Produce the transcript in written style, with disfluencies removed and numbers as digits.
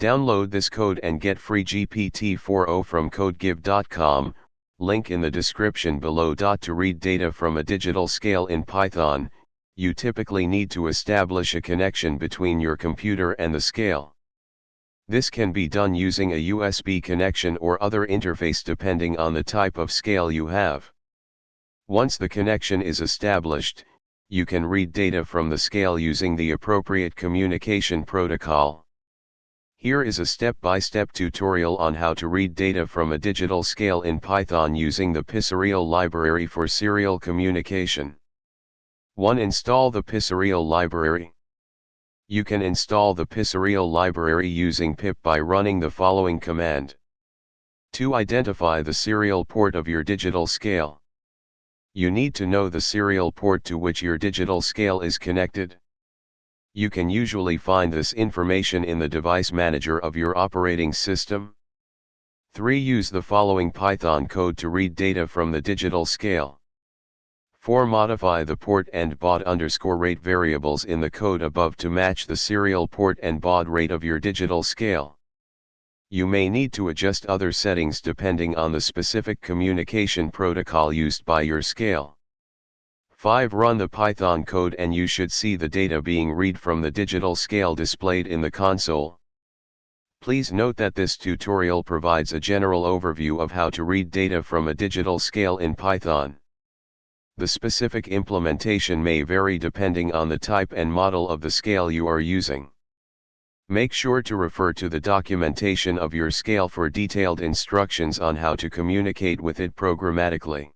Download this code and get free GPT-4o from codegive.com, link in the description below. To read data from a digital scale in Python, you typically need to establish a connection between your computer and the scale. This can be done using a USB connection or other interface depending on the type of scale you have. Once the connection is established, you can read data from the scale using the appropriate communication protocol. Here is a step-by-step tutorial on how to read data from a digital scale in Python using the pyserial library for serial communication. 1. Install the pyserial library. You can install the pyserial library using pip by running the following command. 2. Identify the serial port of your digital scale. You need to know the serial port to which your digital scale is connected. You can usually find this information in the device manager of your operating system. 3. Use the following Python code to read data from the digital scale. 4. Modify the port and baud_rate variables in the code above to match the serial port and baud rate of your digital scale. You may need to adjust other settings depending on the specific communication protocol used by your scale. 5. Run the Python code and you should see the data being read from the digital scale displayed in the console. Please note that this tutorial provides a general overview of how to read data from a digital scale in Python. The specific implementation may vary depending on the type and model of the scale you are using. Make sure to refer to the documentation of your scale for detailed instructions on how to communicate with it programmatically.